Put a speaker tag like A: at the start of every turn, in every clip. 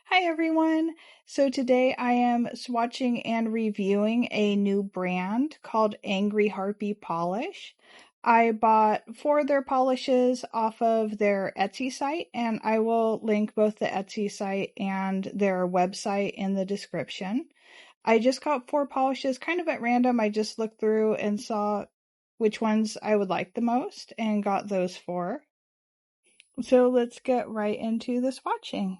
A: Hi everyone! So today I am swatching and reviewing a new brand called Angry Harpy Polish. I bought 4 of their polishes off of their Etsy site, and I will link both the Etsy site and their website in the description. I just got 4 polishes kind of at random. I just looked through and saw which ones I would like the most and got those 4. So let's get right into the swatching.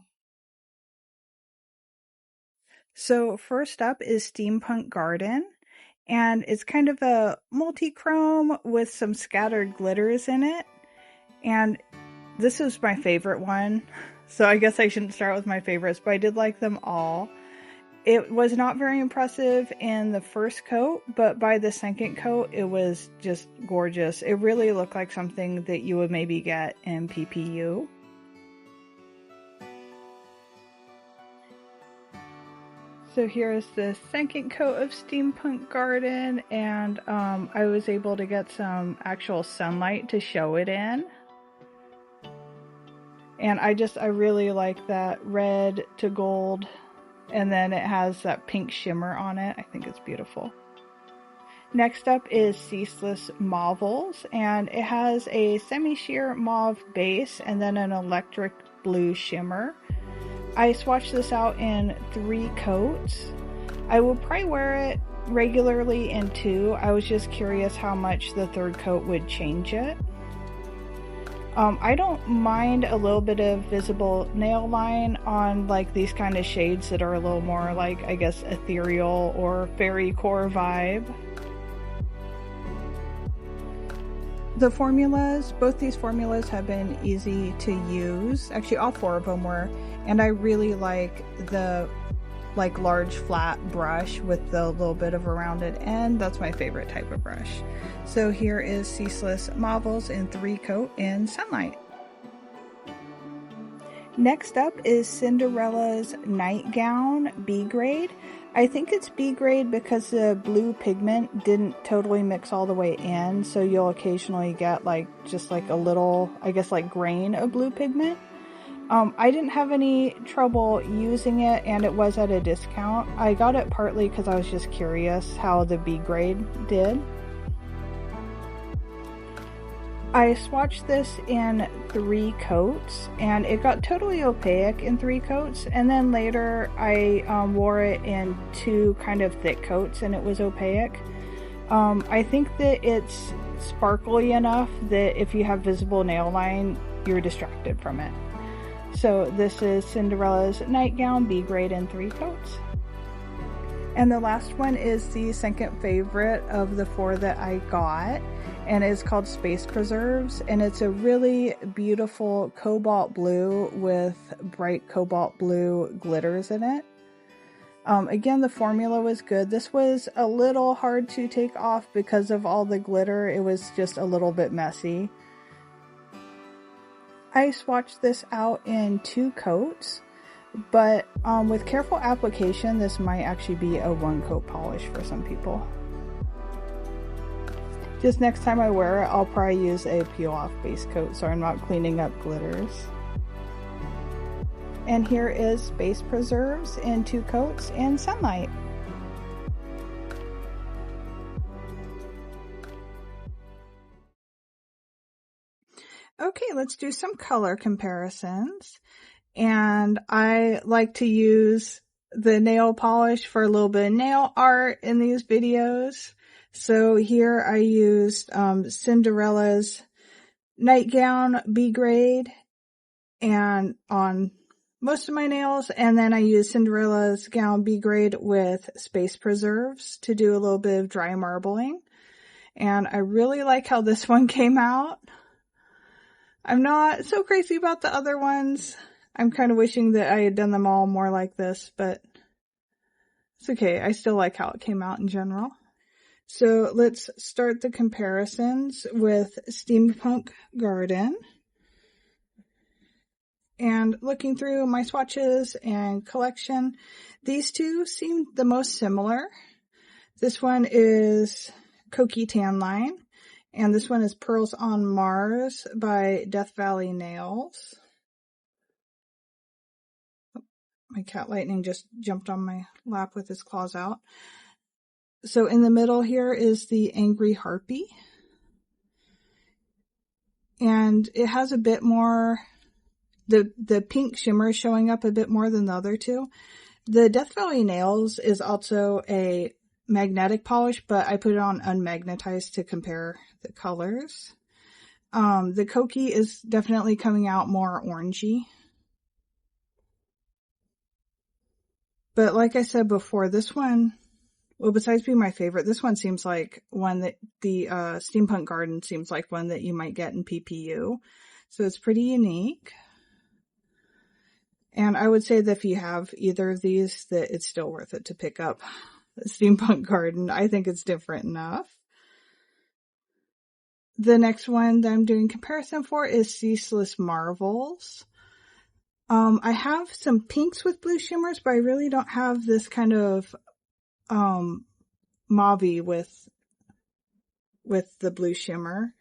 A: So first up is Steampunk Garden, and it's kind of a multi-chrome with some scattered glitters in it, and this was my favorite one, so I guess I shouldn't start with my favorites, but I did like them all. It was not very impressive in the first coat, but by the second coat it was just gorgeous. It really looked like something that you would maybe get in PPU. So here is the second coat of Steampunk Garden, and I was able to get some actual sunlight to show it in. And I really like that red to gold, and then it has that pink shimmer on it. I think it's beautiful. Next up is Ceaseless Mauv-els, and it has a semi-sheer mauve base and then an electric blue shimmer. I swatched this out in 3 coats. I will probably wear it regularly in 2. I was just curious how much the 3rd coat would change it. I don't mind a little bit of visible nail line on like these kind of shades that are a little more like, I guess, ethereal or fairy core vibe. The formulas, both these formulas have been easy to use. Actually, all 4 of them were. And I really like the large flat brush with the little bit of a rounded end. That's my favorite type of brush. So here is Ceaseless Mauv-els in 3 coat in Sunlight. Next up is Cinderella's Nightgown B grade. I think it's B grade because the blue pigment didn't totally mix all the way in, so you'll occasionally get just a little, I guess, grain of blue pigment. I didn't have any trouble using it, and it was at a discount. I got it partly because I was just curious how the B grade did. I swatched this in 3 coats, and it got totally opaque in 3 coats, and then later I wore it in 2 kind of thick coats and it was opaque. I think that it's sparkly enough that if you have visible nail line, you're distracted from it. So this is Cinderella's Nightgown B grade in 3 coats. And the last one is the second favorite of the 4 that I got, and it's called Space Preserves, and it's a really beautiful cobalt blue with bright cobalt blue glitters in it. Again, the formula was good. This was a little hard to take off because of all the glitter. It was just a little bit messy. I swatched this out in 2 coats, but with careful application, this might actually be a 1 coat polish for some people. Just next time I wear it, I'll probably use a peel off base coat so I'm not cleaning up glitters. And here is Space Preserves in 2 coats in Sunlight. Okay, let's do some color comparisons. And I like to use the nail polish for a little bit of nail art in these videos. So here I used Cinderella's Nightgown B grade and on most of my nails, and then I used Cinderella's Gown B grade with Space Preserves to do a little bit of dry marbling. And I really like how this one came out. I'm not so crazy about the other ones. I'm kind of wishing that I had done them all more like this, but it's okay. I still like how it came out in general. So let's start the comparisons with Steampunk Garden. And looking through my swatches and collection, these 2 seem the most similar. This one is Cokie Tan Line, and this one is Pearls on Mars by Death Valley Nails. My cat Lightning just jumped on my lap with his claws out. So in the middle here is the Angry Harpy. And it has a bit more, the pink shimmer is showing up a bit more than the other two. The Death Valley Nails is also a magnetic polish, but I put it on unmagnetized to compare the colors. The Koki is definitely coming out more orangey. But like I said before, this one, well, besides being my favorite, this one seems like one that the Steampunk Garden seems like one that you might get in PPU. So it's pretty unique. And I would say that if you have either of these, that it's still worth it to pick up the Steampunk Garden. I think it's different enough. The next one that I'm doing comparison for is Ceaseless Mauv-els. I have some pinks with blue shimmers, but I really don't have this kind of mauve-y with the blue shimmer.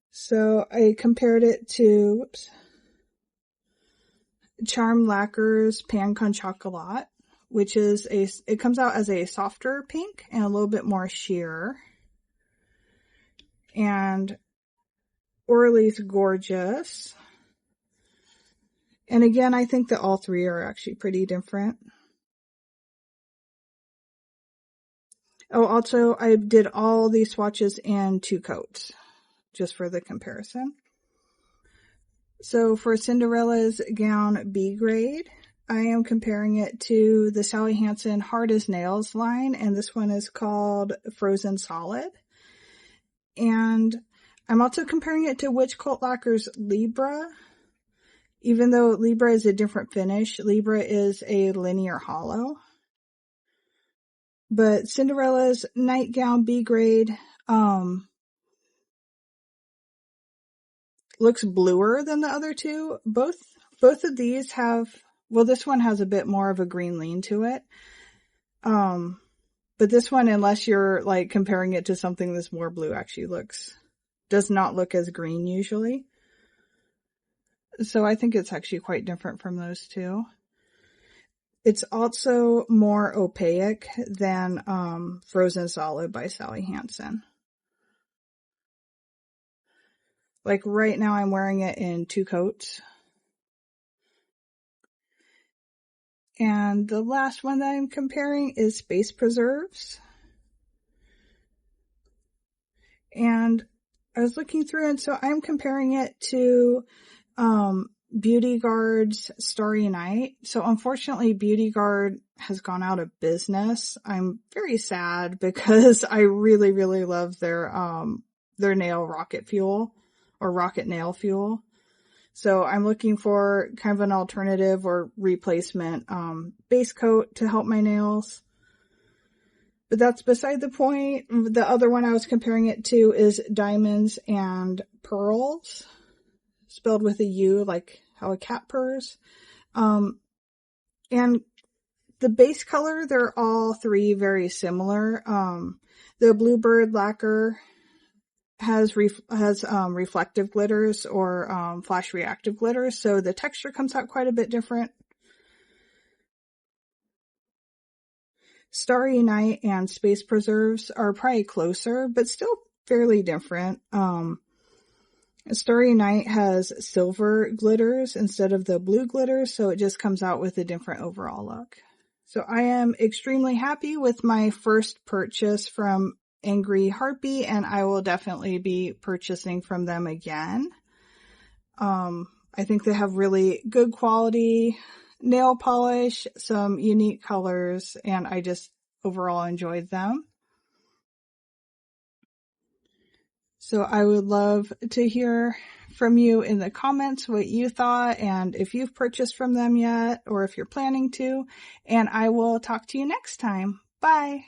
A: So I compared it to Charm Lacquer's Pan Con Chocolat, which is it comes out as a softer pink and a little bit more sheer. And Orly's Gorgeous. And again, I think that all three are actually pretty different. Oh, also, I did all these swatches in 2 coats, just for the comparison. So for Cinderella's gown B grade, I am comparing it to the Sally Hansen Hard as Nails line, and this one is called Frozen Solid. And I'm also comparing it to Witch Cult Lacquer's Libra. Even though Libra is a different finish, Libra is a linear hollow. But Cinderella's Nightgown B grade looks bluer than the other two. Both of these have, well, this one has a bit more of a green lean to it. But this one, unless you're like comparing it to something that's more blue, actually does not look as green usually. So I think it's actually quite different from those two. It's also more opaque than Frozen Solid by Sally Hansen. Like right now I'm wearing it in 2 coats. And the last one that I'm comparing is Space Preserves. And I was looking through, and so I'm comparing it to Beauty Guard's Starry Night. So unfortunately, Beauty Guard has gone out of business. I'm very sad because I really, really love their nail rocket fuel or rocket nail fuel. So I'm looking for kind of an alternative or replacement base coat to help my nails. But that's beside the point. The other one I was comparing it to is Diamonds and Pearls, spelled with a U, like how a cat purrs. And the base color, they're all 3 very similar. The Bluebird lacquer has reflective glitters or flash reactive glitters, so the texture comes out quite a bit different. Starry Night and Space Preserves are probably closer, but still fairly different. Starry Night has silver glitters instead of the blue glitters, so it just comes out with a different overall look. So I am extremely happy with my first purchase from Angry Harpy, and I will definitely be purchasing from them again. I think they have really good quality nail polish, some unique colors, and I just overall enjoyed them. So I would love to hear from you in the comments what you thought and if you've purchased from them yet or if you're planning to, and I will talk to you next time. Bye!